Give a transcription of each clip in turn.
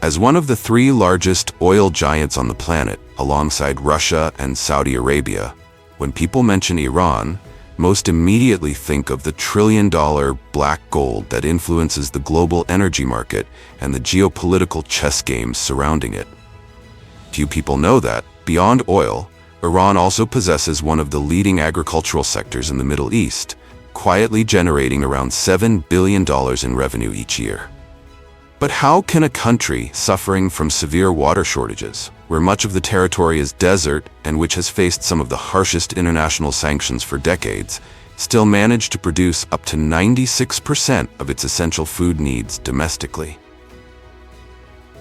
As one of the three largest oil giants on the planet, alongside Russia and Saudi Arabia, when people mention Iran, most immediately think of the trillion-dollar black gold that influences the global energy market and the geopolitical chess games surrounding it. Few people know that, beyond oil, Iran also possesses one of the leading agricultural sectors in the Middle East, quietly generating around $7 billion in revenue each year. But how can a country suffering from severe water shortages, where much of the territory is desert and which has faced some of the harshest international sanctions for decades, still manage to produce up to 96% of its essential food needs domestically?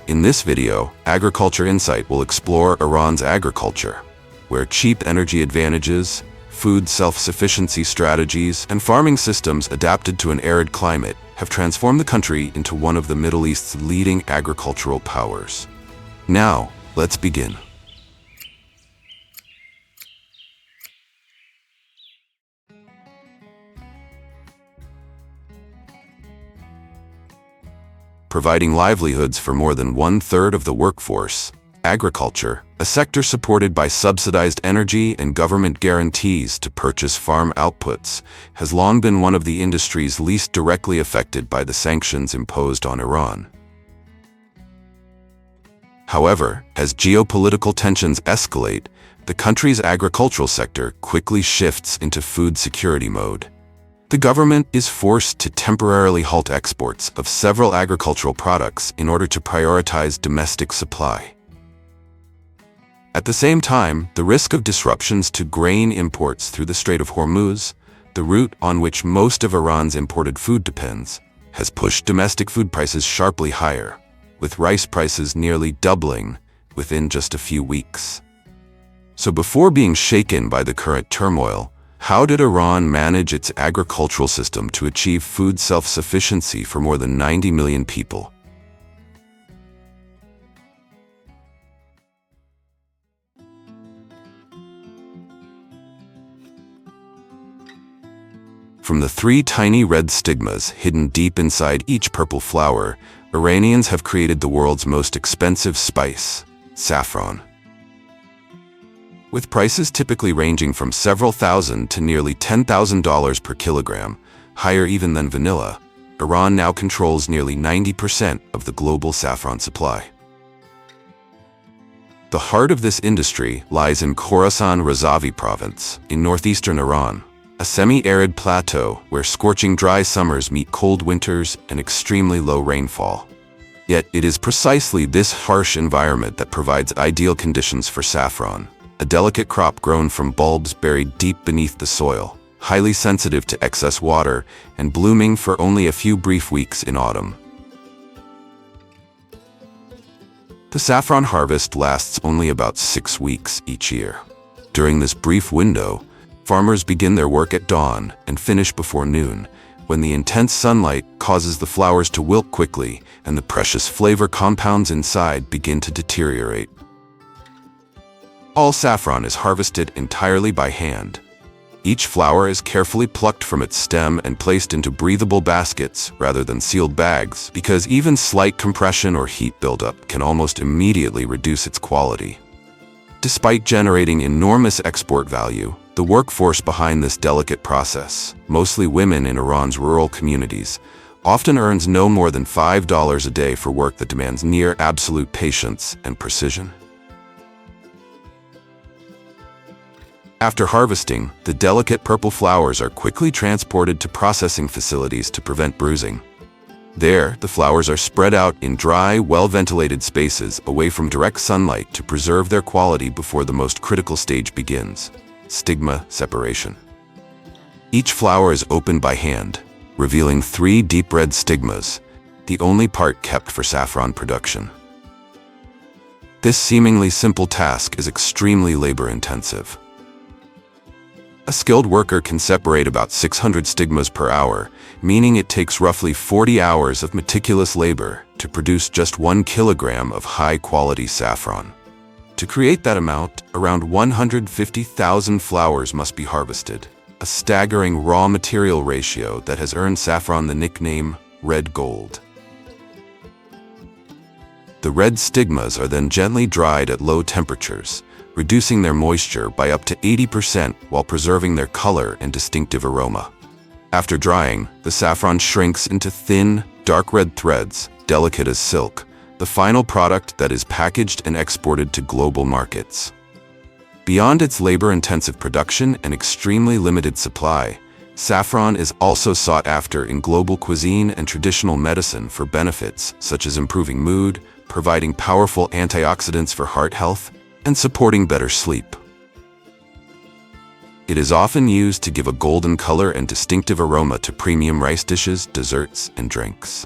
In this video, Agriculture Insight will explore Iran's agriculture, where cheap energy advantages, food self-sufficiency strategies, and farming systems adapted to an arid climate have transformed the country into one of the Middle East's leading agricultural powers. Now, let's begin. Providing livelihoods for more than one-third of the workforce, agriculture, a sector supported by subsidized energy and government guarantees to purchase farm outputs, has long been one of the industries least directly affected by the sanctions imposed on Iran. However, as geopolitical tensions escalate, the country's agricultural sector quickly shifts into food security mode. The government is forced to temporarily halt exports of several agricultural products in order to prioritize domestic supply. At the same time, the risk of disruptions to grain imports through the Strait of Hormuz, the route on which most of Iran's imported food depends, has pushed domestic food prices sharply higher, with rice prices nearly doubling within just a few weeks. So before being shaken by the current turmoil, how did Iran manage its agricultural system to achieve food self-sufficiency for more than 90 million people? From the three tiny red stigmas hidden deep inside each purple flower, Iranians have created the world's most expensive spice, saffron. With prices typically ranging from several thousand to nearly $10,000 per kilogram, higher even than vanilla, Iran now controls nearly 90% of the global saffron supply. The heart of this industry lies in Khorasan Razavi province, in northeastern Iran, a semi-arid plateau where scorching dry summers meet cold winters and extremely low rainfall. Yet it is precisely this harsh environment that provides ideal conditions for saffron, a delicate crop grown from bulbs buried deep beneath the soil, highly sensitive to excess water, and blooming for only a few brief weeks in autumn. The saffron harvest lasts only about 6 weeks each year. During this brief window, farmers begin their work at dawn and finish before noon, when the intense sunlight causes the flowers to wilt quickly and the precious flavor compounds inside begin to deteriorate. All saffron is harvested entirely by hand. Each flower is carefully plucked from its stem and placed into breathable baskets rather than sealed bags, because even slight compression or heat buildup can almost immediately reduce its quality. Despite generating enormous export value, the workforce behind this delicate process, mostly women in Iran's rural communities, often earns no more than $5 a day for work that demands near absolute patience and precision. After harvesting, the delicate purple flowers are quickly transported to processing facilities to prevent bruising. There, the flowers are spread out in dry, well-ventilated spaces away from direct sunlight to preserve their quality before the most critical stage begins: stigma separation. Each flower is opened by hand, revealing 3 deep red stigmas, the only part kept for saffron production. This seemingly simple task is extremely labor-intensive. A skilled worker can separate about 600 stigmas per hour, meaning it takes roughly 40 hours of meticulous labor to produce just 1 kilogram of high-quality saffron. To create that amount, around 150,000 flowers must be harvested, a staggering raw material ratio that has earned saffron the nickname red gold. The red stigmas are then gently dried at low temperatures, reducing their moisture by up to 80% while preserving their color and distinctive aroma. After drying, the saffron shrinks into thin, dark red threads, delicate as silk, the final product that is packaged and exported to global markets. Beyond its labor-intensive production and extremely limited supply, saffron is also sought after in global cuisine and traditional medicine for benefits such as improving mood, providing powerful antioxidants for heart health, and supporting better sleep. It is often used to give a golden color and distinctive aroma to premium rice dishes, desserts, and drinks.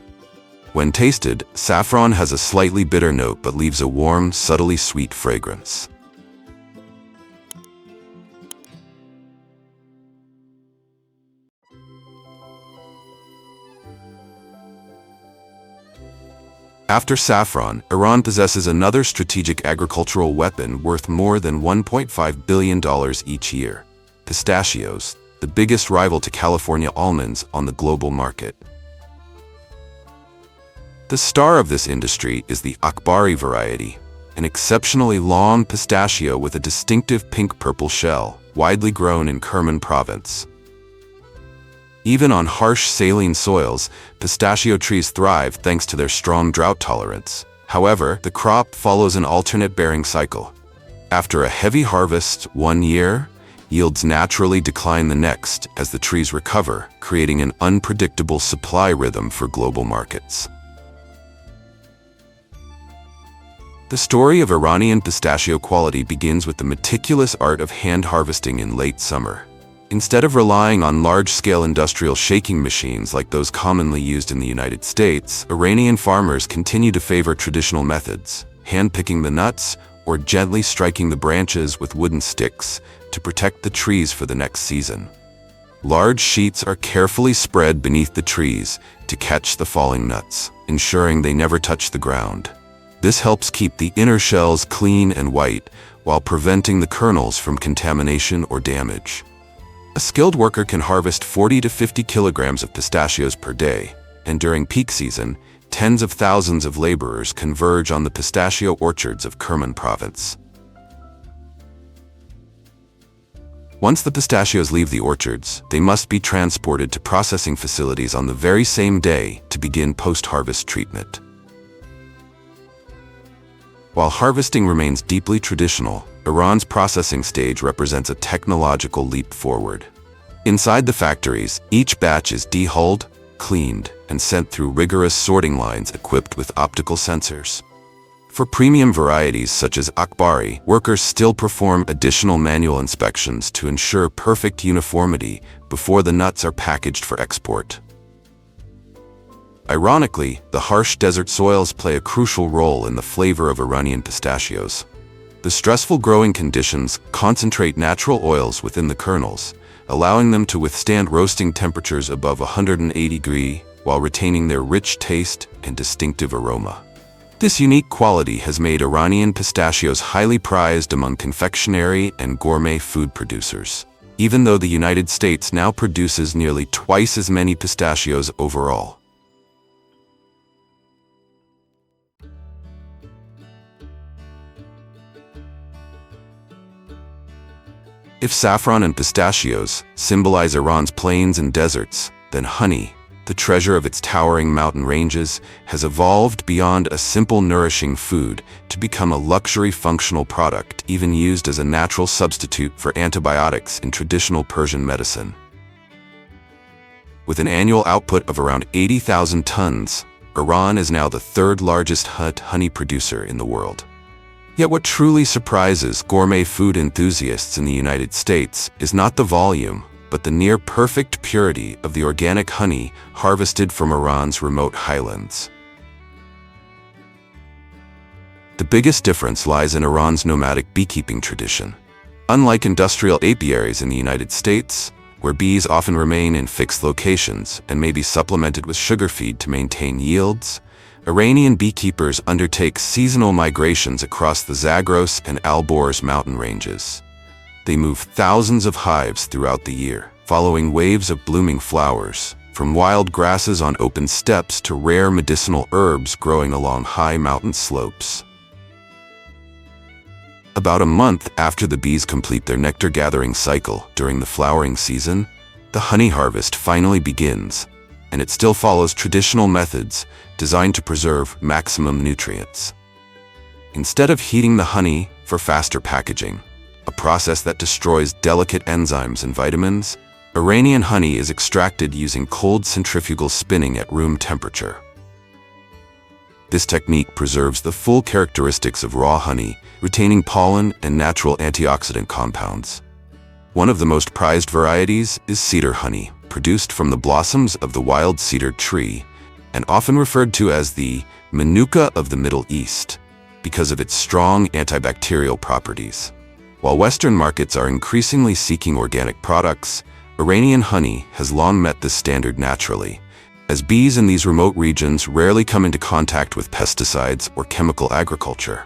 When tasted, saffron has a slightly bitter note but leaves a warm, subtly sweet fragrance. After saffron, Iran possesses another strategic agricultural weapon worth more than $1.5 billion each year: pistachios, the biggest rival to California almonds on the global market. The star of this industry is the Akbari variety, an exceptionally long pistachio with a distinctive pink-purple shell, widely grown in Kerman province. Even on harsh saline soils, pistachio trees thrive thanks to their strong drought tolerance. However, the crop follows an alternate bearing cycle. After a heavy harvest one year, yields naturally decline the next as the trees recover, creating an unpredictable supply rhythm for global markets. The story of Iranian pistachio quality begins with the meticulous art of hand harvesting in late summer. Instead of relying on large-scale industrial shaking machines like those commonly used in the United States, Iranian farmers continue to favor traditional methods, hand-picking the nuts or gently striking the branches with wooden sticks to protect the trees for the next season. Large sheets are carefully spread beneath the trees to catch the falling nuts, ensuring they never touch the ground. This helps keep the inner shells clean and white while preventing the kernels from contamination or damage. A skilled worker can harvest 40 to 50 kilograms of pistachios per day, and during peak season, tens of thousands of laborers converge on the pistachio orchards of Kerman province. Once the pistachios leave the orchards, they must be transported to processing facilities on the very same day to begin post-harvest treatment. While harvesting remains deeply traditional, Iran's processing stage represents a technological leap forward. Inside the factories, each batch is dehulled, cleaned, and sent through rigorous sorting lines equipped with optical sensors. For premium varieties such as Akbari, workers still perform additional manual inspections to ensure perfect uniformity before the nuts are packaged for export. Ironically, the harsh desert soils play a crucial role in the flavor of Iranian pistachios. The stressful growing conditions concentrate natural oils within the kernels, allowing them to withstand roasting temperatures above 180 degrees while retaining their rich taste and distinctive aroma. This unique quality has made Iranian pistachios highly prized among confectionery and gourmet food producers, even though the United States now produces nearly twice as many pistachios overall. If saffron and pistachios symbolize Iran's plains and deserts, then honey, the treasure of its towering mountain ranges, has evolved beyond a simple nourishing food to become a luxury functional product, even used as a natural substitute for antibiotics in traditional Persian medicine. With an annual output of around 80,000 tons, Iran is now the third largest honey producer in the world. Yet what truly surprises gourmet food enthusiasts in the United States is not the volume, but the near-perfect purity of the organic honey harvested from Iran's remote highlands. The biggest difference lies in Iran's nomadic beekeeping tradition. Unlike industrial apiaries in the United States, where bees often remain in fixed locations and may be supplemented with sugar feed to maintain yields, Iranian beekeepers undertake seasonal migrations across the Zagros and Alborz mountain ranges. They move thousands of hives throughout the year, following waves of blooming flowers, from wild grasses on open steppes to rare medicinal herbs growing along high mountain slopes. About a month after the bees complete their nectar-gathering cycle during the flowering season, the honey harvest finally begins, and it still follows traditional methods designed to preserve maximum nutrients. Instead of heating the honey for faster packaging, a process that destroys delicate enzymes and vitamins, Iranian honey is extracted using cold centrifugal spinning at room temperature. This technique preserves the full characteristics of raw honey, retaining pollen and natural antioxidant compounds. One of the most prized varieties is cedar honey, produced from the blossoms of the wild cedar tree, and often referred to as the Manuka of the Middle East, because of its strong antibacterial properties. While Western markets are increasingly seeking organic products, Iranian honey has long met this standard naturally, as bees in these remote regions rarely come into contact with pesticides or chemical agriculture.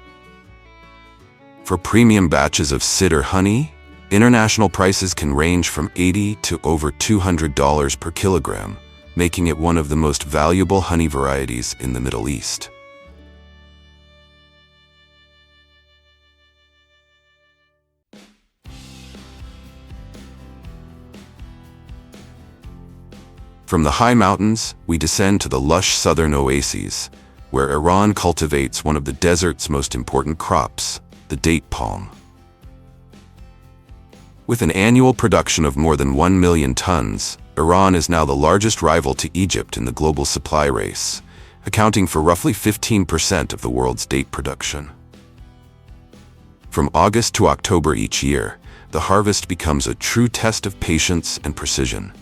For premium batches of cedar honey, international prices can range from $80 to over $200 per kilogram, making it one of the most valuable honey varieties in the Middle East. From the high mountains, we descend to the lush southern oases, where Iran cultivates one of the desert's most important crops, the date palm. With an annual production of more than 1 million tons, Iran is now the largest rival to Egypt in the global supply race, accounting for roughly 15% of the world's date production. From August to October each year, the harvest becomes a true test of patience and precision.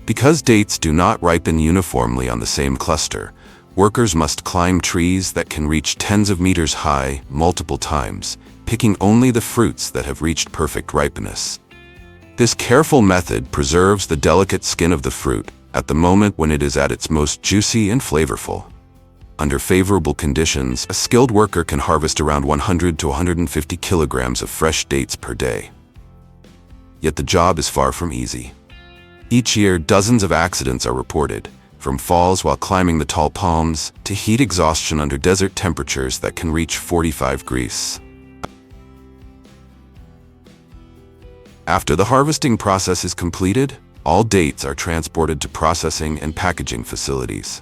Because dates do not ripen uniformly on the same cluster, workers must climb trees that can reach tens of meters high multiple times, picking only the fruits that have reached perfect ripeness. This careful method preserves the delicate skin of the fruit at the moment when it is at its most juicy and flavorful. Under favorable conditions, a skilled worker can harvest around 100 to 150 kilograms of fresh dates per day. Yet the job is far from easy. Each year, dozens of accidents are reported, from falls while climbing the tall palms to heat exhaustion under desert temperatures that can reach 45 degrees. After the harvesting process is completed, all dates are transported to processing and packaging facilities.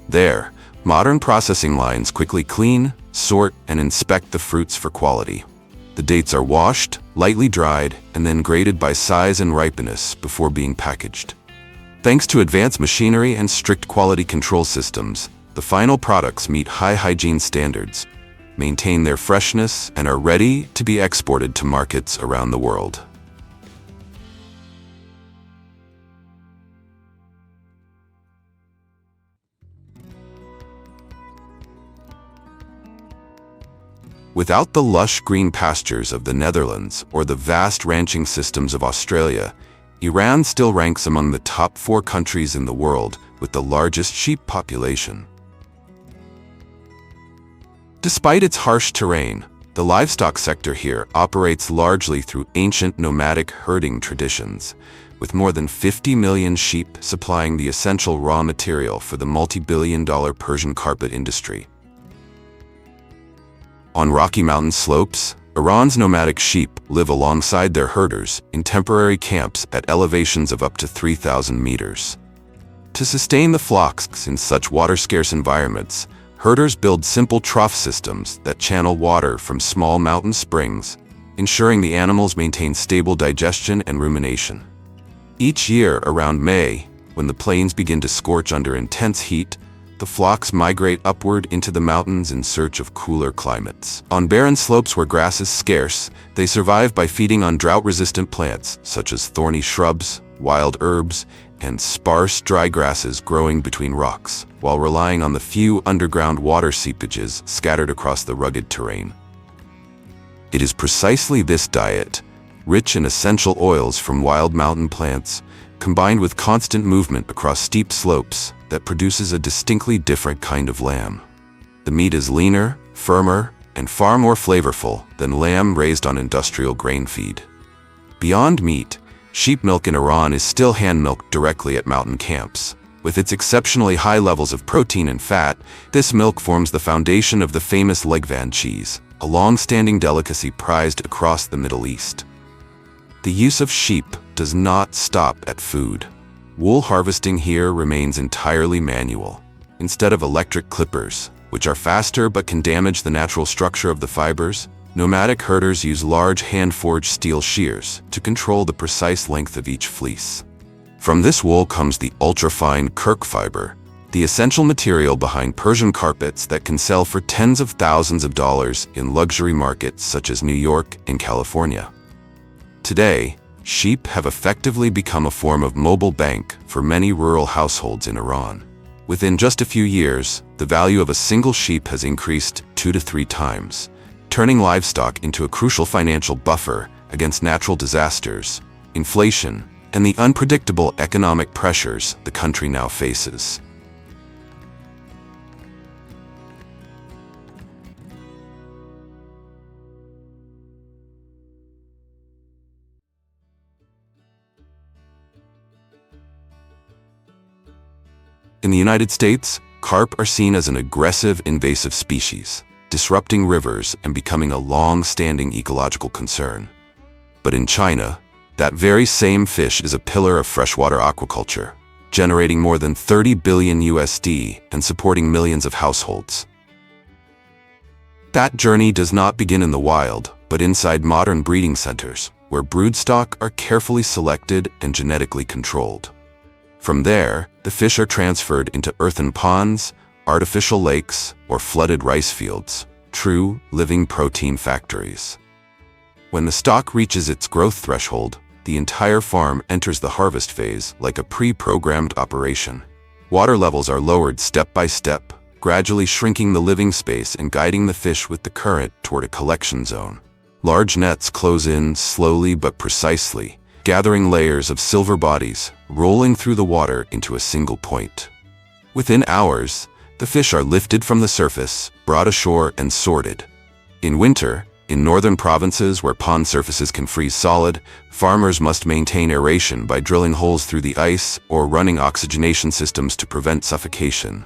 There, modern processing lines quickly clean, sort, and inspect the fruits for quality. The dates are washed, lightly dried, and then graded by size and ripeness before being packaged. Thanks to advanced machinery and strict quality control systems, the final products meet high hygiene standards, maintain their freshness, and are ready to be exported to markets around the world. Without the lush green pastures of the Netherlands or the vast ranching systems of Australia, Iran still ranks among the top 4 countries in the world with the largest sheep population. Despite its harsh terrain, the livestock sector here operates largely through ancient nomadic herding traditions, with more than 50 million sheep supplying the essential raw material for the multi-billion-dollar Persian carpet industry. On rocky mountain slopes, Iran's nomadic sheep live alongside their herders in temporary camps at elevations of up to 3,000 meters. To sustain the flocks in such water-scarce environments, herders build simple trough systems that channel water from small mountain springs, ensuring the animals maintain stable digestion and rumination. Each year around May, when the plains begin to scorch under intense heat, the flocks migrate upward into the mountains in search of cooler climates. On barren slopes where grass is scarce, they survive by feeding on drought-resistant plants such as thorny shrubs, wild herbs, and sparse dry grasses growing between rocks, while relying on the few underground water seepages scattered across the rugged terrain. It is precisely this diet, rich in essential oils from wild mountain plants, combined with constant movement across steep slopes, that produces a distinctly different kind of lamb. The meat is leaner, firmer, and far more flavorful than lamb raised on industrial grain feed. Beyond meat, sheep milk in Iran is still hand-milked directly at mountain camps, With its exceptionally high levels of protein and fat, this milk forms the foundation of the famous Legvan cheese, a long-standing delicacy prized across the Middle East. The use of sheep does not stop at food. Wool harvesting here remains entirely manual. Instead of electric clippers, which are faster but can damage the natural structure of the fibers, nomadic herders use large hand-forged steel shears to control the precise length of each fleece. From this wool comes the ultra-fine Kirk fiber, the essential material behind Persian carpets that can sell for tens of thousands of dollars in luxury markets such as New York and California. Today, sheep have effectively become a form of mobile bank for many rural households in Iran. Within just a few years, the value of a single sheep has increased 2 to 3 times, turning livestock into a crucial financial buffer against natural disasters, inflation, and the unpredictable economic pressures the country now faces. In the United States, carp are seen as an aggressive, invasive species, disrupting rivers and becoming a long-standing ecological concern. But in China, that very same fish is a pillar of freshwater aquaculture, generating more than 30 billion USD and supporting millions of households. That journey does not begin in the wild, but inside modern breeding centers, where broodstock are carefully selected and genetically controlled. From there, the fish are transferred into earthen ponds, artificial lakes, or flooded rice fields, true living protein factories. When the stock reaches its growth threshold, the entire farm enters the harvest phase like a pre-programmed operation. Water levels are lowered step by step, gradually shrinking the living space and guiding the fish with the current toward a collection zone. Large nets close in slowly but precisely, gathering layers of silver bodies, rolling through the water into a single point. Within hours, the fish are lifted from the surface, brought ashore, and sorted. In winter, in northern provinces where pond surfaces can freeze solid, farmers must maintain aeration by drilling holes through the ice or running oxygenation systems to prevent suffocation.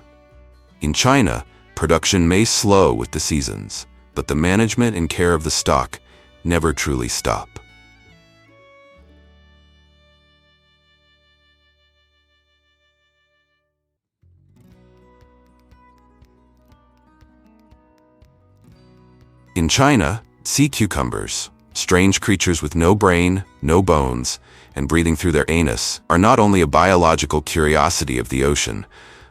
In China, production may slow with the seasons, but the management and care of the stock never truly stop. In China, sea cucumbers, strange creatures with no brain, no bones, and breathing through their anus, are not only a biological curiosity of the ocean,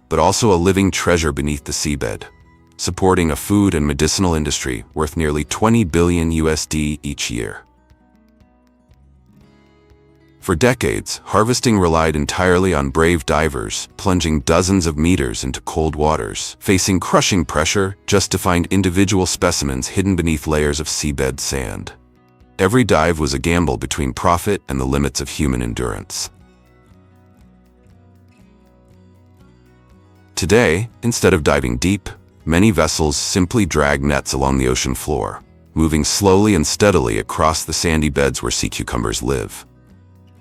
but also a living treasure beneath the seabed, supporting a food and medicinal industry worth nearly 20 billion USD each year. For decades, harvesting relied entirely on brave divers, plunging dozens of meters into cold waters, facing crushing pressure just to find individual specimens hidden beneath layers of seabed sand. Every dive was a gamble between profit and the limits of human endurance. Today, instead of diving deep, many vessels simply drag nets along the ocean floor, moving slowly and steadily across the sandy beds where sea cucumbers live.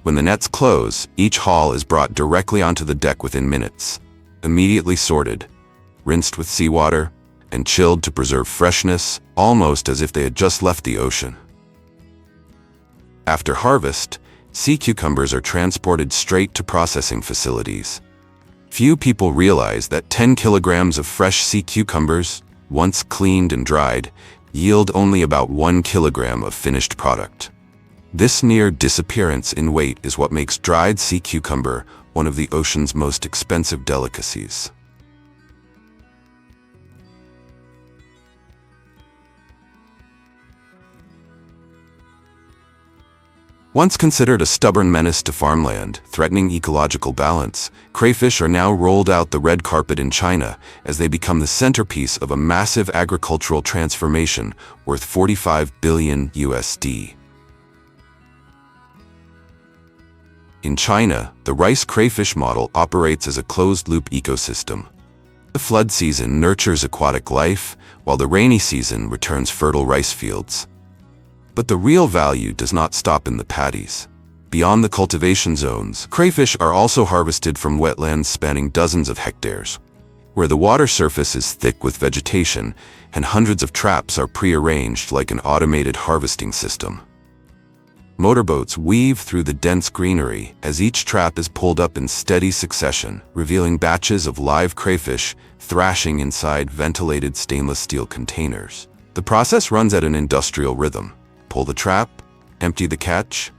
When the nets close, each haul is brought directly onto the deck within minutes, immediately sorted, rinsed with seawater, and chilled to preserve freshness, almost as if they had just left the ocean. After harvest, sea cucumbers are transported straight to processing facilities. Few people realize that 10 kilograms of fresh sea cucumbers, once cleaned and dried, yield only about 1 kilogram of finished product. This near disappearance in weight is what makes dried sea cucumber one of the ocean's most expensive delicacies. Once considered a stubborn menace to farmland, threatening ecological balance, crayfish are now rolled out the red carpet in China as they become the centerpiece of a massive agricultural transformation worth 45 billion USD. In China, the rice crayfish model operates as a closed-loop ecosystem. The flood season nurtures aquatic life, while the rainy season returns fertile rice fields. But the real value does not stop in the paddies. Beyond the cultivation zones, crayfish are also harvested from wetlands spanning dozens of hectares, where the water surface is thick with vegetation and hundreds of traps are pre-arranged like an automated harvesting system. Motorboats weave through the dense greenery as each trap is pulled up in steady succession, revealing batches of live crayfish thrashing inside ventilated stainless steel containers. The process runs at an industrial rhythm. Pull the trap, empty the catch,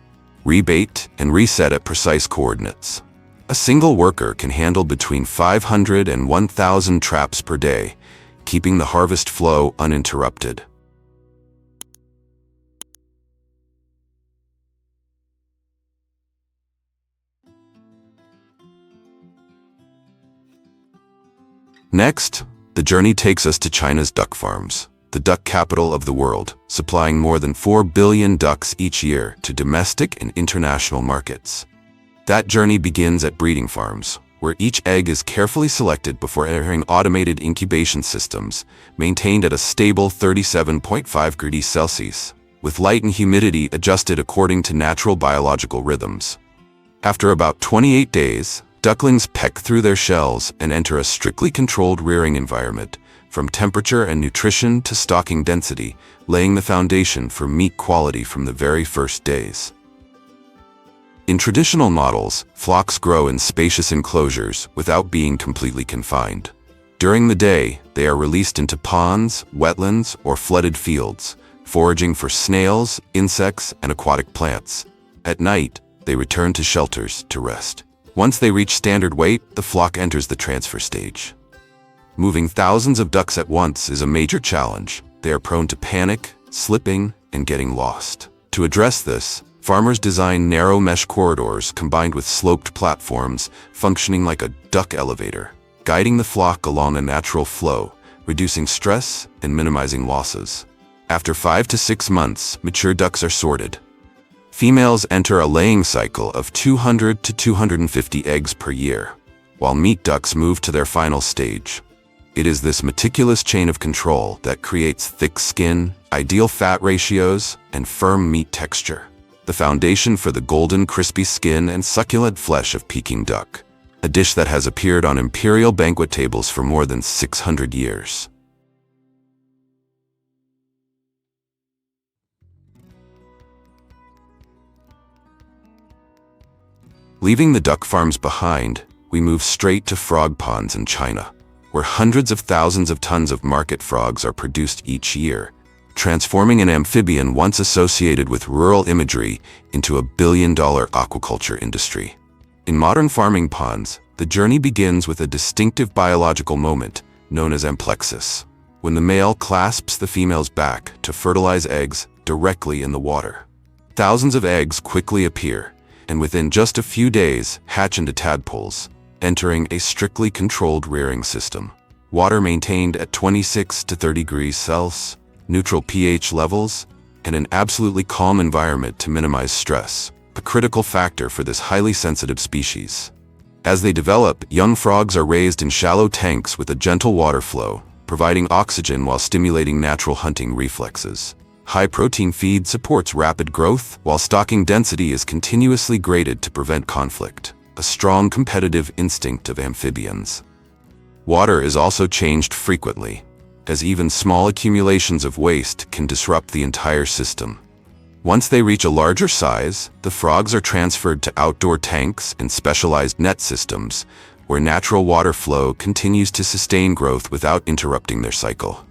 rebait, and reset at precise coordinates. A single worker can handle between 500 and 1,000 traps per day, keeping the harvest flow uninterrupted. Next, the journey takes us to China's duck farms, the duck capital of the world, supplying more than 4 billion ducks each year to domestic and international markets. That journey begins at breeding farms, where each egg is carefully selected before entering automated incubation systems, maintained at a stable 37.5 degrees Celsius, with light and humidity adjusted according to natural biological rhythms. After about 28 days, ducklings peck through their shells and enter a strictly controlled rearing environment, from temperature and nutrition to stocking density, laying the foundation for meat quality from the very first days. In traditional models, flocks grow in spacious enclosures without being completely confined. During the day, they are released into ponds, wetlands, or flooded fields, foraging for snails, insects, and aquatic plants. At night, they return to shelters to rest. Once they reach standard weight, the flock enters the transfer stage. Moving thousands of ducks at once is a major challenge. They are prone to panic, slipping, and getting lost. To address this, farmers design narrow mesh corridors combined with sloped platforms functioning like a duck elevator, guiding the flock along a natural flow, reducing stress and minimizing losses. After 5 to 6 months, mature ducks are sorted. Females enter a laying cycle of 200 to 250 eggs per year, while meat ducks move to their final stage. It is this meticulous chain of control that creates thick skin, ideal fat ratios, and firm meat texture, the foundation for the golden, crispy skin and succulent flesh of Peking duck, a dish that has appeared on imperial banquet tables for more than 600 years. Leaving the duck farms behind, we move straight to frog ponds in China, where hundreds of thousands of tons of market frogs are produced each year, transforming an amphibian once associated with rural imagery into a billion-dollar aquaculture industry. In modern farming ponds, the journey begins with a distinctive biological moment known as amplexus, when the male clasps the female's back to fertilize eggs directly in the water. Thousands of eggs quickly appear, and within just a few days hatch into tadpoles, entering a strictly controlled rearing system. Water maintained at 26 to 30 degrees Celsius, neutral pH levels, and an absolutely calm environment to minimize stress, a critical factor for this highly sensitive species. As they develop, young frogs are raised in shallow tanks with a gentle water flow, providing oxygen while stimulating natural hunting reflexes. High-protein feed supports rapid growth, while stocking density is continuously graded to prevent conflict, a strong competitive instinct of amphibians. Water is also changed frequently, as even small accumulations of waste can disrupt the entire system. Once they reach a larger size, the frogs are transferred to outdoor tanks and specialized net systems, where natural water flow continues to sustain growth without interrupting their cycle.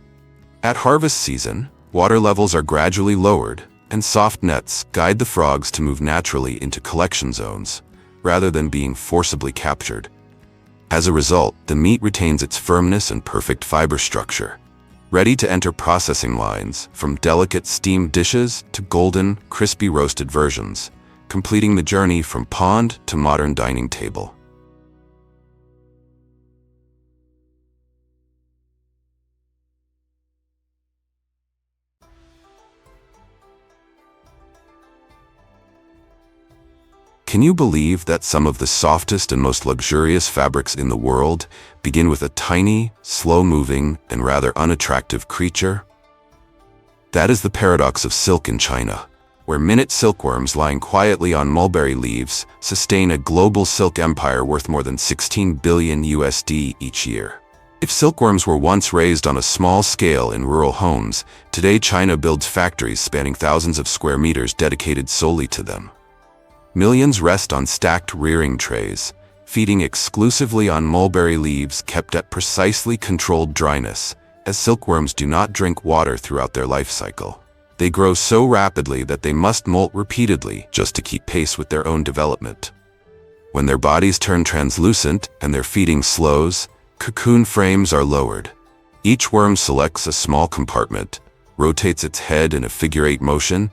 At harvest season, water levels are gradually lowered, and soft nets guide the frogs to move naturally into collection zones, rather than being forcibly captured. As a result, the meat retains its firmness and perfect fiber structure, ready to enter processing lines, from delicate steamed dishes to golden, crispy roasted versions, completing the journey from pond to modern dining table. Can you believe that some of the softest and most luxurious fabrics in the world begin with a tiny, slow-moving, and rather unattractive creature? That is the paradox of silk in China, where minute silkworms lying quietly on mulberry leaves sustain a global silk empire worth more than 16 billion USD each year. If silkworms were once raised on a small scale in rural homes, today China builds factories spanning thousands of square meters dedicated solely to them. Millions rest on stacked rearing trays, feeding exclusively on mulberry leaves kept at precisely controlled dryness, as silkworms do not drink water throughout their life cycle. They grow so rapidly that they must molt repeatedly just to keep pace with their own development. When their bodies turn translucent and their feeding slows, cocoon frames are lowered. Each worm selects a small compartment, rotates its head in a figure-8 motion,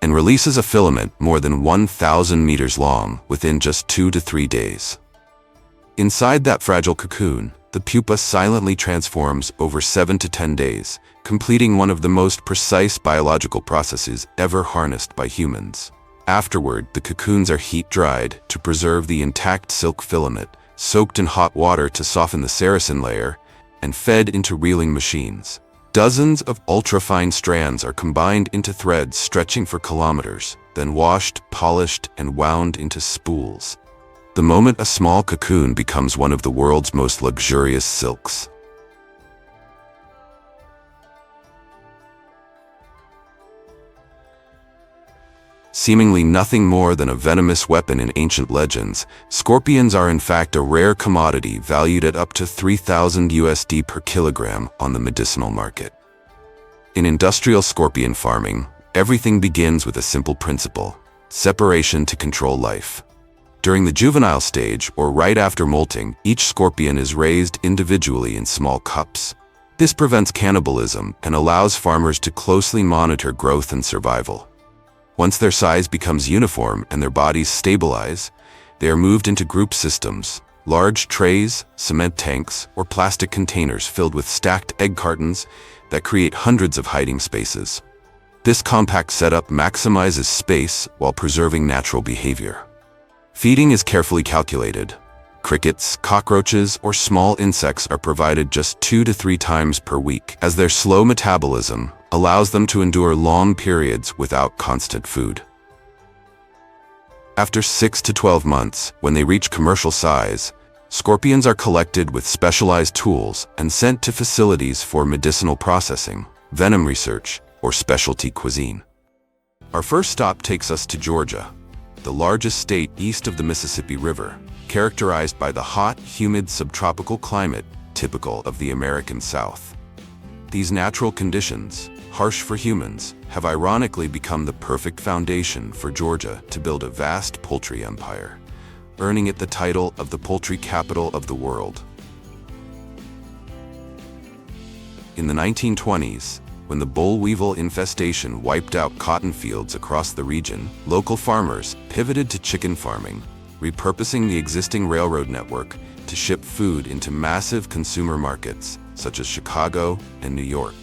and releases a filament more than 1,000 meters long within just 2 to 3 days. Inside that fragile cocoon, the pupa silently transforms over 7 to 10 days, completing one of the most precise biological processes ever harnessed by humans. Afterward, the cocoons are heat-dried to preserve the intact silk filament, soaked in hot water to soften the sericin layer, and fed into reeling machines. Dozens of ultrafine strands are combined into threads stretching for kilometers, then washed, polished, and wound into spools. The moment a small cocoon becomes one of the world's most luxurious silks. Seemingly nothing more than a venomous weapon in ancient legends, scorpions are in fact a rare commodity valued at up to 3,000 USD per kilogram on the medicinal market. In industrial scorpion farming, everything begins with a simple principle: separation to control life. During the juvenile stage, or right after molting, each scorpion is raised individually in small cups. This prevents cannibalism and allows farmers to closely monitor growth and survival. Once their size becomes uniform and their bodies stabilize, they are moved into group systems, large trays, cement tanks, or plastic containers filled with stacked egg cartons that create hundreds of hiding spaces. This compact setup maximizes space while preserving natural behavior. Feeding is carefully calculated. Crickets, cockroaches, or small insects are provided just 2 to 3 times per week, as their slow metabolism allows them to endure long periods without constant food. After 6 to 12 months, when they reach commercial size, scorpions are collected with specialized tools and sent to facilities for medicinal processing, venom research, or specialty cuisine. Our first stop takes us to Georgia, the largest state east of the Mississippi River, characterized by the hot, humid subtropical climate typical of the American South. These natural conditions, harsh for humans, have ironically become the perfect foundation for Georgia to build a vast poultry empire, earning it the title of the poultry capital of the world. In the 1920s, when the boll weevil infestation wiped out cotton fields across the region, local farmers pivoted to chicken farming, repurposing the existing railroad network to ship food into massive consumer markets such as Chicago and New York.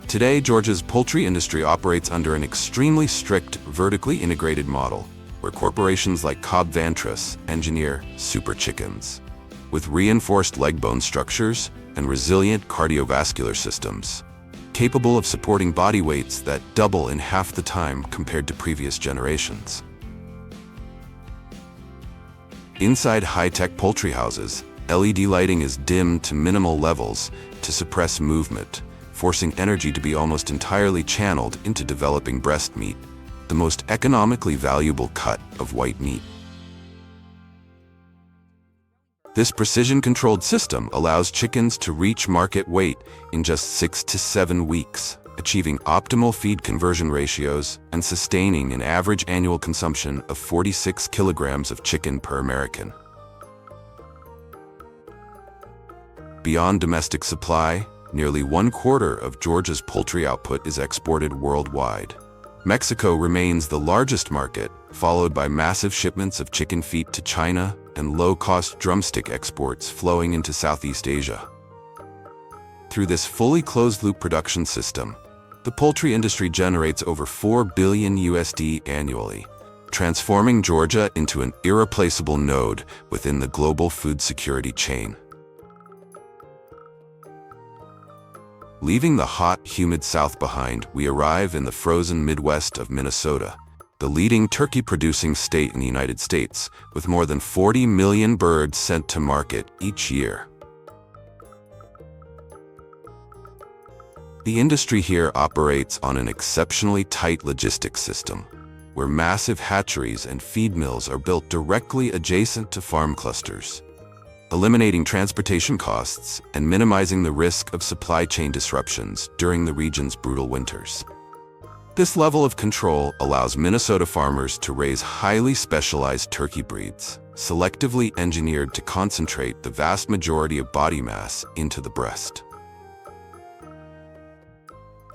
Today, Georgia's poultry industry operates under an extremely strict, vertically integrated model, where corporations like Cobb Vantress engineer super chickens, with reinforced leg bone structures and resilient cardiovascular systems, capable of supporting body weights that double in half the time compared to previous generations. Inside high-tech poultry houses, LED lighting is dimmed to minimal levels to suppress movement, forcing energy to be almost entirely channeled into developing breast meat, the most economically valuable cut of white meat. This precision-controlled system allows chickens to reach market weight in just 6 to 7 weeks, achieving optimal feed conversion ratios and sustaining an average annual consumption of 46 kilograms of chicken per American. Beyond domestic supply, nearly 1/4 of Georgia's poultry output is exported worldwide. Mexico remains the largest market, followed by massive shipments of chicken feet to China and low-cost drumstick exports flowing into Southeast Asia. Through this fully closed-loop production system, the poultry industry generates over 4 billion USD annually, transforming Georgia into an irreplaceable node within the global food security chain. Leaving the hot, humid South behind, we arrive in the frozen Midwest of Minnesota, the leading turkey-producing state in the United States, with more than 40 million birds sent to market each year. The industry here operates on an exceptionally tight logistics system, where massive hatcheries and feed mills are built directly adjacent to farm clusters, eliminating transportation costs and minimizing the risk of supply chain disruptions during the region's brutal winters. This level of control allows Minnesota farmers to raise highly specialized turkey breeds, selectively engineered to concentrate the vast majority of body mass into the breast.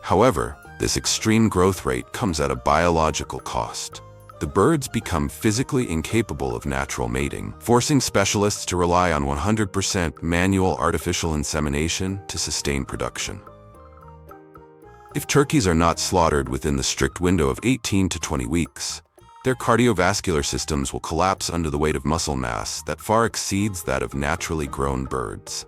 However, this extreme growth rate comes at a biological cost. The birds become physically incapable of natural mating, forcing specialists to rely on 100% manual artificial insemination to sustain production. If turkeys are not slaughtered within the strict window of 18 to 20 weeks, their cardiovascular systems will collapse under the weight of muscle mass that far exceeds that of naturally grown birds.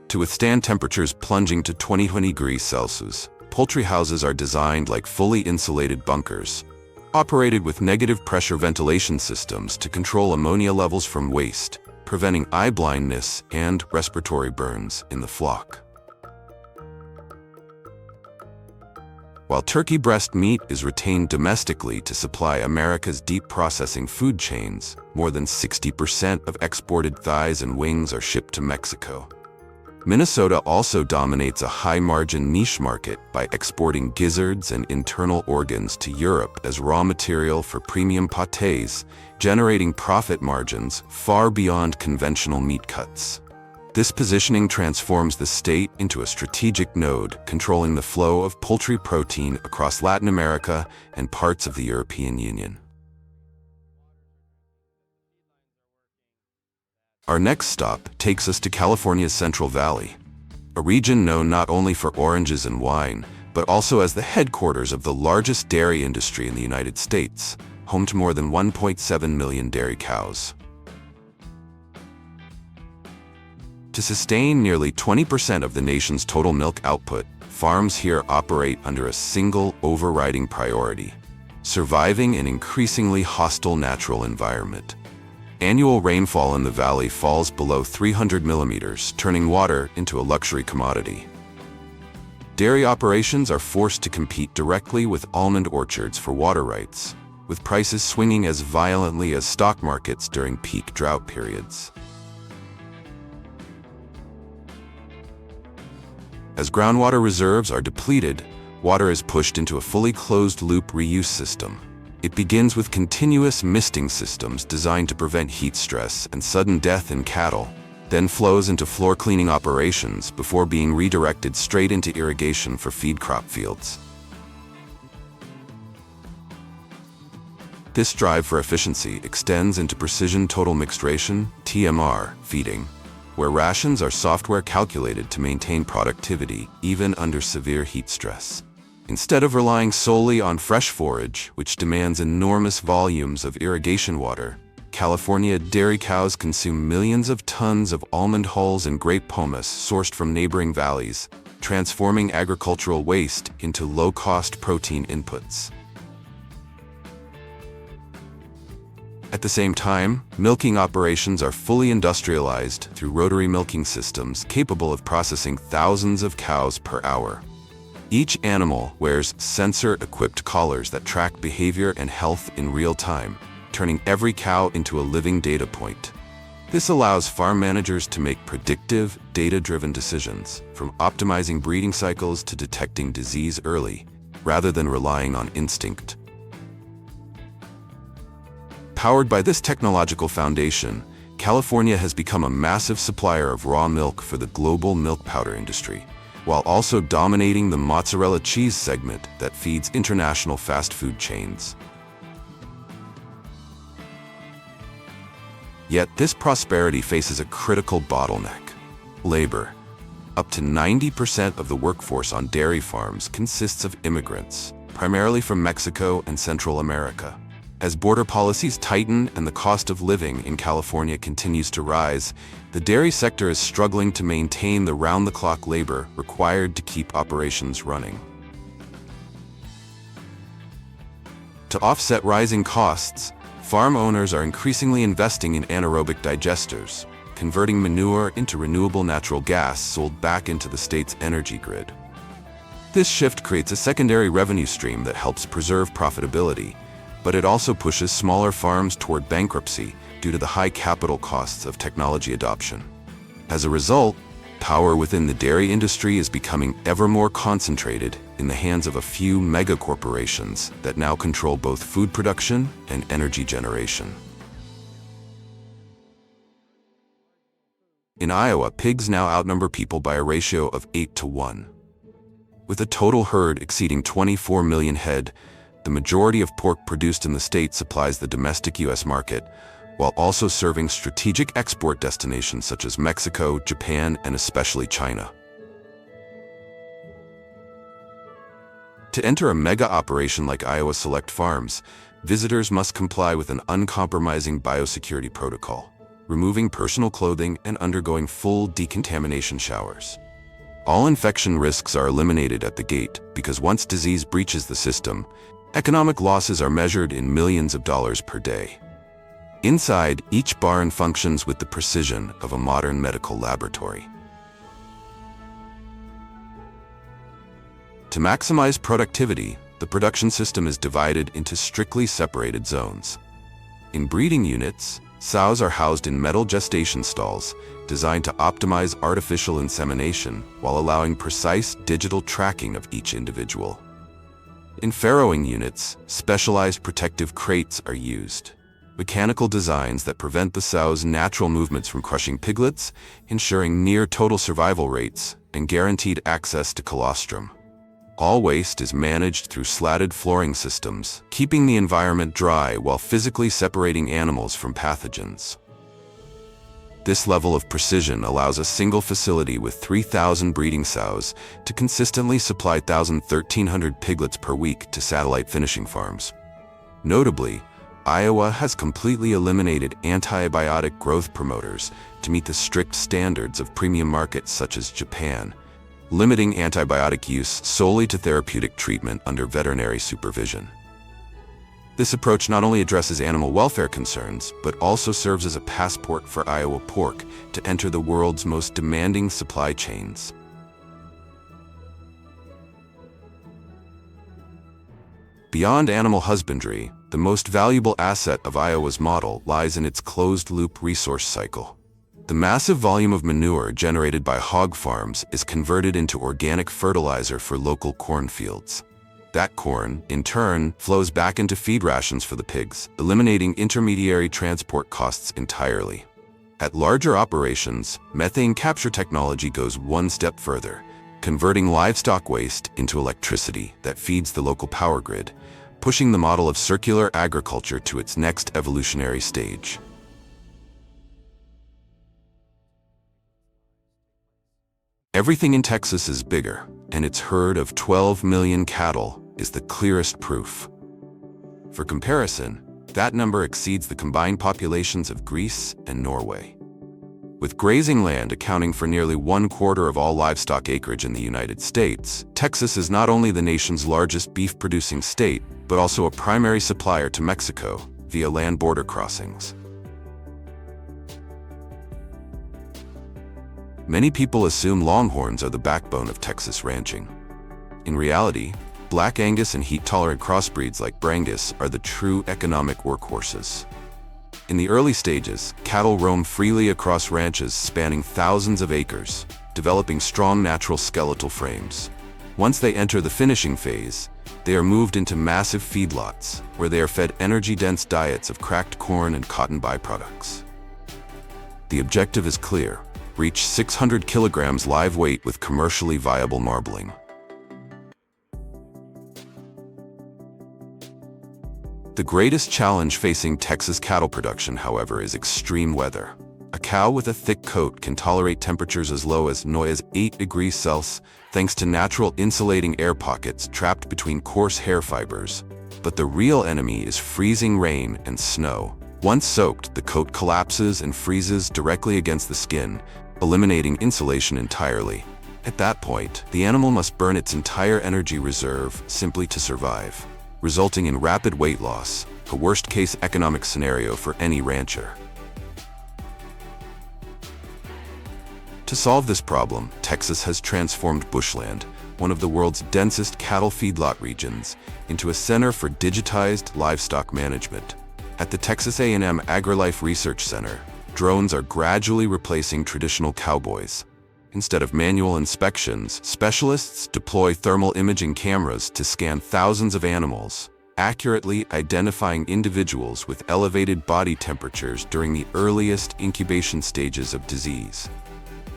To withstand temperatures plunging to 20 degrees Celsius, poultry houses are designed like fully insulated bunkers, operated with negative pressure ventilation systems to control ammonia levels from waste, preventing eye blindness and respiratory burns in the flock. While turkey breast meat is retained domestically to supply America's deep processing food chains, more than 60% of exported thighs and wings are shipped to Mexico. Minnesota also dominates a high-margin niche market by exporting gizzards and internal organs to Europe as raw material for premium pâtés, generating profit margins far beyond conventional meat cuts. This positioning transforms the state into a strategic node, controlling the flow of poultry protein across Latin America and parts of the European Union. Our next stop takes us to California's Central Valley, a region known not only for oranges and wine, but also as the headquarters of the largest dairy industry in the United States, home to more than 1.7 million dairy cows. To sustain nearly 20% of the nation's total milk output, farms here operate under a single overriding priority: surviving an increasingly hostile natural environment. Annual rainfall in the valley falls below 300 millimeters, turning water into a luxury commodity. Dairy operations are forced to compete directly with almond orchards for water rights, with prices swinging as violently as stock markets during peak drought periods. As groundwater reserves are depleted, water is pushed into a fully closed-loop reuse system. It begins with continuous misting systems designed to prevent heat stress and sudden death in cattle, then flows into floor cleaning operations before being redirected straight into irrigation for feed crop fields. This drive for efficiency extends into precision total mixed ration (TMR) feeding, where rations are software calculated to maintain productivity even under severe heat stress. Instead of relying solely on fresh forage, which demands enormous volumes of irrigation water, California dairy cows consume millions of tons of almond hulls and grape pomace sourced from neighboring valleys, transforming agricultural waste into low-cost protein inputs. At the same time, milking operations are fully industrialized through rotary milking systems capable of processing thousands of cows per hour. Each animal wears sensor-equipped collars that track behavior and health in real time, turning every cow into a living data point. This allows farm managers to make predictive, data-driven decisions, from optimizing breeding cycles to detecting disease early, rather than relying on instinct. Powered by this technological foundation, California has become a massive supplier of raw milk for the global milk powder industry, while also dominating the mozzarella cheese segment that feeds international fast food chains. Yet this prosperity faces a critical bottleneck: labor. Up to 90% of the workforce on dairy farms consists of immigrants, primarily from Mexico and Central America. As border policies tighten and the cost of living in California continues to rise, the dairy sector is struggling to maintain the round-the-clock labor required to keep operations running. To offset rising costs, farm owners are increasingly investing in anaerobic digesters, converting manure into renewable natural gas sold back into the state's energy grid. This shift creates a secondary revenue stream that helps preserve profitability, but it also pushes smaller farms toward bankruptcy due to the high capital costs of technology adoption. As a result, power within the dairy industry is becoming ever more concentrated in the hands of a few mega-corporations that now control both food production and energy generation. In Iowa, pigs now outnumber people by a ratio of 8-to-1. With a total herd exceeding 24 million head, the majority of pork produced in the state supplies the domestic U.S. market, while also serving strategic export destinations such as Mexico, Japan, and especially China. To enter a mega operation like Iowa Select Farms, visitors must comply with an uncompromising biosecurity protocol, removing personal clothing and undergoing full decontamination showers. All infection risks are eliminated at the gate because once disease breaches the system, economic losses are measured in millions of dollars per day. Inside, each barn functions with the precision of a modern medical laboratory. To maximize productivity, the production system is divided into strictly separated zones. In breeding units, sows are housed in metal gestation stalls designed to optimize artificial insemination while allowing precise digital tracking of each individual. In farrowing units, specialized protective crates are used, mechanical designs that prevent the sow's natural movements from crushing piglets, ensuring near total survival rates and guaranteed access to colostrum. All waste is managed through slatted flooring systems, keeping the environment dry while physically separating animals from pathogens. This level of precision allows a single facility with 3,000 breeding sows to consistently supply 1,300 piglets per week to satellite finishing farms. Notably, Iowa has completely eliminated antibiotic growth promoters to meet the strict standards of premium markets such as Japan, limiting antibiotic use solely to therapeutic treatment under veterinary supervision. This approach not only addresses animal welfare concerns, but also serves as a passport for Iowa pork to enter the world's most demanding supply chains. Beyond animal husbandry, the most valuable asset of Iowa's model lies in its closed-loop resource cycle. The massive volume of manure generated by hog farms is converted into organic fertilizer for local cornfields. That corn, in turn, flows back into feed rations for the pigs, eliminating intermediary transport costs entirely. At larger operations, methane capture technology goes one step further, converting livestock waste into electricity that feeds the local power grid, pushing the model of circular agriculture to its next evolutionary stage. Everything in Texas is bigger, and its herd of 12 million cattle is the clearest proof. For comparison, that number exceeds the combined populations of Greece and Norway. With grazing land accounting for nearly 1/4 of all livestock acreage in the United States, Texas is not only the nation's largest beef-producing state, but also a primary supplier to Mexico via land border crossings. Many people assume longhorns are the backbone of Texas ranching. In reality, Black Angus and heat-tolerant crossbreeds like Brangus are the true economic workhorses. In the early stages, cattle roam freely across ranches spanning thousands of acres, developing strong natural skeletal frames. Once they enter the finishing phase, they are moved into massive feedlots, where they are fed energy-dense diets of cracked corn and cotton byproducts. The objective is clear: reach 600 kilograms live weight with commercially viable marbling. The greatest challenge facing Texas cattle production, however, is extreme weather. A cow with a thick coat can tolerate temperatures as low as 8 degrees Celsius thanks to natural insulating air pockets trapped between coarse hair fibers, But the real enemy is freezing rain and snow. Once soaked, the coat collapses and freezes directly against the skin, eliminating insulation entirely. At that point, the animal must burn its entire energy reserve simply to survive, resulting in rapid weight loss, a worst-case economic scenario for any rancher. To solve this problem, Texas has transformed bushland, one of the world's densest cattle feedlot regions, into a center for digitized livestock management. At the Texas A&M AgriLife Research Center, drones are gradually replacing traditional cowboys. Instead of manual inspections, specialists deploy thermal imaging cameras to scan thousands of animals, accurately identifying individuals with elevated body temperatures during the earliest incubation stages of disease.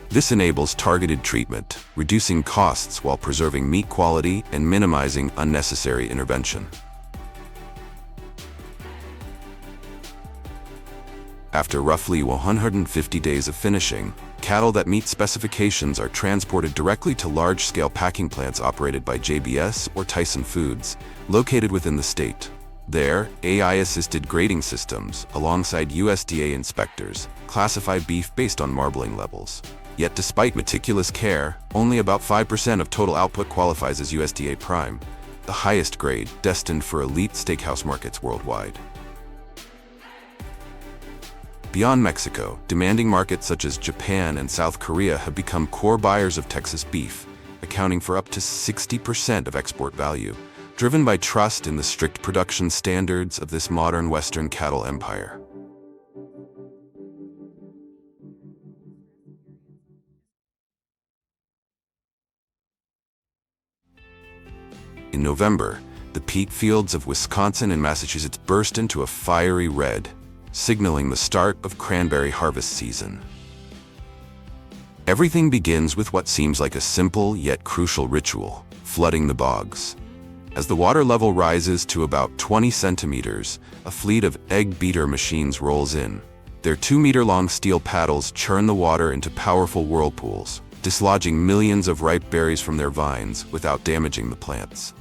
This enables targeted treatment, reducing costs while preserving meat quality and minimizing unnecessary intervention. After roughly 150 days of finishing, cattle that meet specifications are transported directly to large-scale packing plants operated by JBS or Tyson Foods, located within the state. There, AI-assisted grading systems, alongside USDA inspectors, classify beef based on marbling levels. Yet despite meticulous care, only about 5% of total output qualifies as USDA Prime, the highest grade destined for elite steakhouse markets worldwide. Beyond Mexico, demanding markets such as Japan and South Korea have become core buyers of Texas beef, accounting for up to 60% of export value, driven by trust in the strict production standards of this modern Western cattle empire. In November, the peat fields of Wisconsin and Massachusetts burst into a fiery red, signaling the start of cranberry harvest season. Everything begins with what seems like a simple yet crucial ritual: flooding the bogs. As the water level rises to about 20 centimeters, a fleet of egg beater machines rolls in. Their 2-meter-long steel paddles churn the water into powerful whirlpools, dislodging millions of ripe berries from their vines without damaging the plants.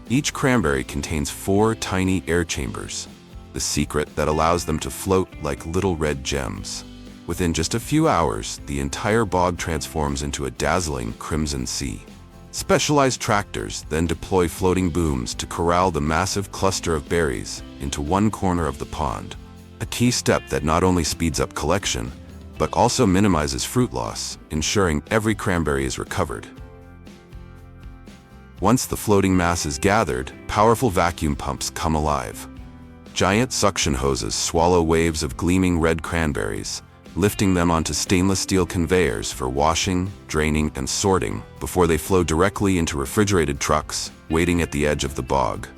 Each cranberry contains 4 tiny air chambers, the secret that allows them to float like little red gems. Within just a few hours, the entire bog transforms into a dazzling crimson sea. Specialized tractors then deploy floating booms to corral the massive cluster of berries into one corner of the pond, a key step that not only speeds up collection, but also minimizes fruit loss, ensuring every cranberry is recovered. Once the floating mass is gathered, powerful vacuum pumps come alive. Giant suction hoses swallow waves of gleaming red cranberries, lifting them onto stainless steel conveyors for washing, draining, and sorting before they flow directly into refrigerated trucks waiting at the edge of the bog.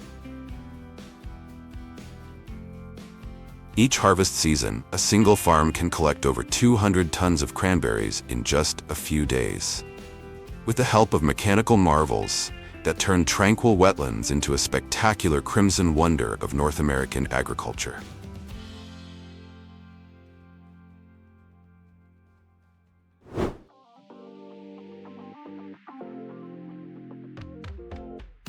Each harvest season, a single farm can collect over 200 tons of cranberries in just a few days. With the help of mechanical marvels that turn tranquil wetlands into a spectacular crimson wonder of North American agriculture.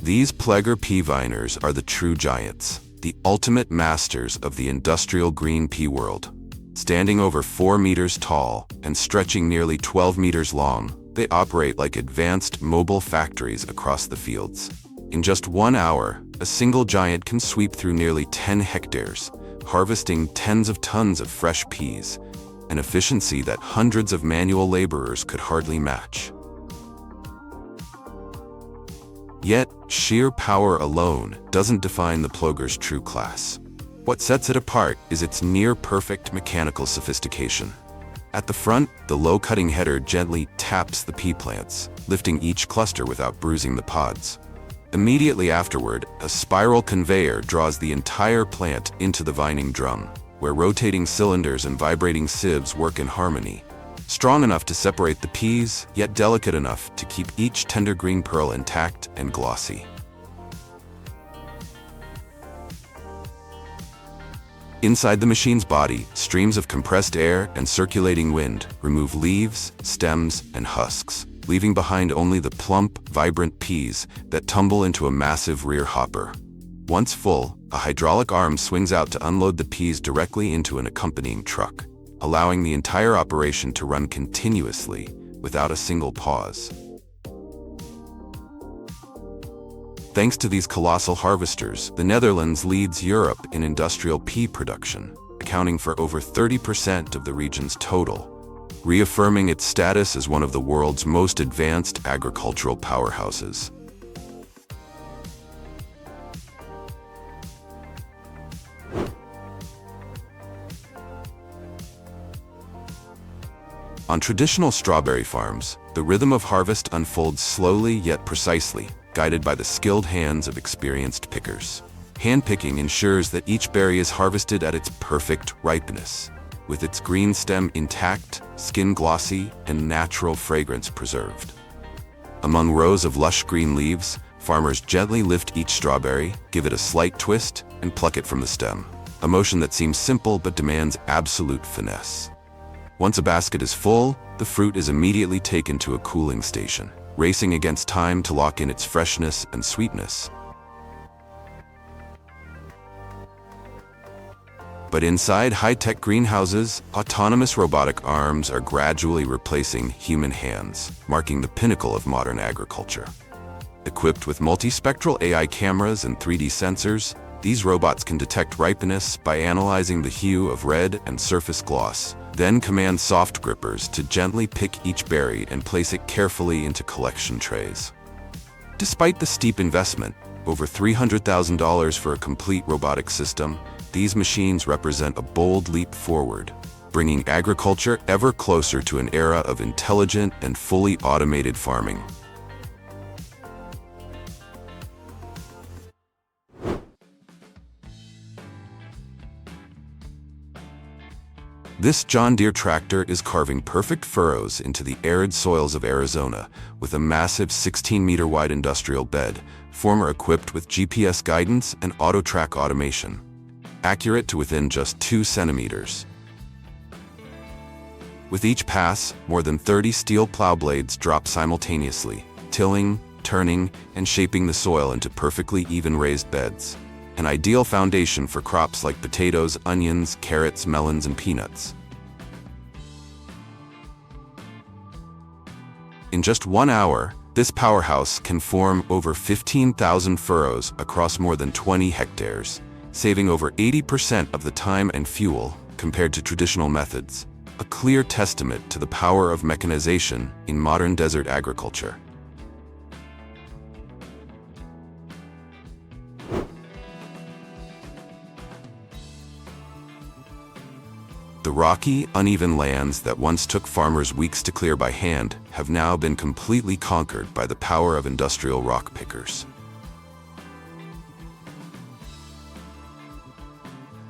These Pleger pea viners are the true giants, the ultimate masters of the industrial green pea world. Standing over 4 meters tall and stretching nearly 12 meters long, they operate like advanced mobile factories across the fields. In just 1 hour, a single giant can sweep through nearly 10 hectares, harvesting tens of tons of fresh peas, an efficiency that hundreds of manual laborers could hardly match. Yet, sheer power alone doesn't define the Pleger's true class. What sets it apart is its near-perfect mechanical sophistication. At the front, the low-cutting header gently taps the pea plants, lifting each cluster without bruising the pods. Immediately afterward, a spiral conveyor draws the entire plant into the vining drum, where rotating cylinders and vibrating sieves work in harmony, strong enough to separate the peas, yet delicate enough to keep each tender green pearl intact and glossy. Inside the machine's body, streams of compressed air and circulating wind remove leaves, stems, and husks, leaving behind only the plump, vibrant peas that tumble into a massive rear hopper. Once full, a hydraulic arm swings out to unload the peas directly into an accompanying truck, allowing the entire operation to run continuously without a single pause. Thanks to these colossal harvesters, the Netherlands leads Europe in industrial pea production, accounting for over 30% of the region's total, reaffirming its status as one of the world's most advanced agricultural powerhouses. On traditional strawberry farms, the rhythm of harvest unfolds slowly yet precisely, guided by the skilled hands of experienced pickers. Hand-picking ensures that each berry is harvested at its perfect ripeness, with its green stem intact, skin glossy, and natural fragrance preserved. Among rows of lush green leaves, farmers gently lift each strawberry, give it a slight twist, and pluck it from the stem, a motion that seems simple but demands absolute finesse. Once a basket is full, the fruit is immediately taken to a cooling station, racing against time to lock in its freshness and sweetness. But inside high-tech greenhouses, autonomous robotic arms are gradually replacing human hands, marking the pinnacle of modern agriculture. Equipped with multispectral AI cameras and 3D sensors, these robots can detect ripeness by analyzing the hue of red and surface gloss, then command soft grippers to gently pick each berry and place it carefully into collection trays. Despite the steep investment, over $300,000 for a complete robotic system, these machines represent a bold leap forward, bringing agriculture ever closer to an era of intelligent and fully automated farming. This John Deere tractor is carving perfect furrows into the arid soils of Arizona with a massive 16-meter wide industrial bed, former equipped with GPS guidance and auto-track automation, accurate to within just 2 centimeters. With each pass, more than 30 steel plow blades drop simultaneously, tilling, turning, and shaping the soil into perfectly even raised beds, an ideal foundation for crops like potatoes, onions, carrots, melons, and peanuts. In just 1 hour, this powerhouse can form over 15,000 furrows across more than 20 hectares, saving over 80% of the time and fuel compared to traditional methods, a clear testament to the power of mechanization in modern desert agriculture. The rocky, uneven lands that once took farmers weeks to clear by hand have now been completely conquered by the power of industrial rock pickers.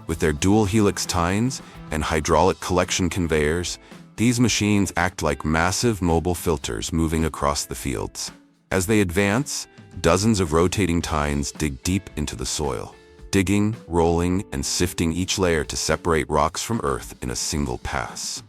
With their dual helix tines and hydraulic collection conveyors, these machines act like massive mobile filters moving across the fields. As they advance, dozens of rotating tines dig deep into the soil, digging, rolling, and sifting each layer to separate rocks from earth in a single pass.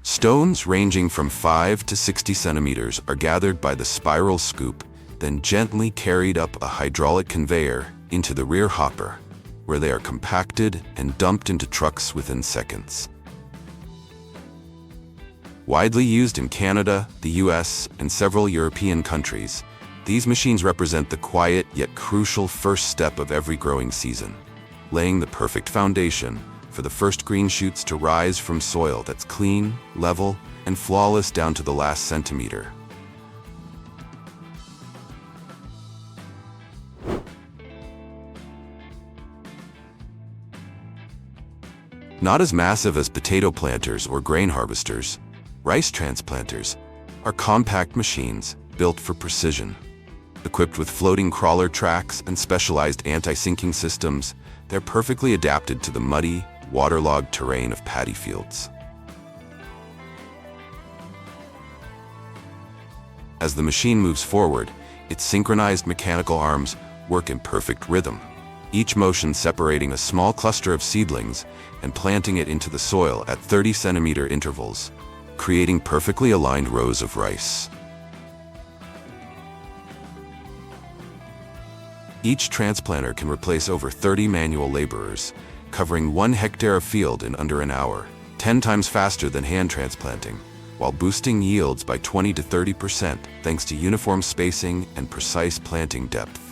Stones ranging from 5 to 60 centimeters are gathered by the spiral scoop, then gently carried up a hydraulic conveyor into the rear hopper, where they are compacted and dumped into trucks within seconds. Widely used in Canada, the US, and several European countries, these machines represent the quiet yet crucial first step of every growing season, laying the perfect foundation for the first green shoots to rise from soil that's clean, level, and flawless down to the last centimeter. Not as massive as potato planters or grain harvesters, rice transplanters are compact machines built for precision. Equipped with floating crawler tracks and specialized anti-sinking systems, they're perfectly adapted to the muddy, waterlogged terrain of paddy fields. As the machine moves forward, its synchronized mechanical arms work in perfect rhythm, each motion separating a small cluster of seedlings and planting it into the soil at 30-centimeter intervals, creating perfectly aligned rows of rice. Each transplanter can replace over 30 manual laborers, covering 1 hectare of field in under an hour, 10 times faster than hand transplanting, while boosting yields by 20 to 30% thanks to uniform spacing and precise planting depth.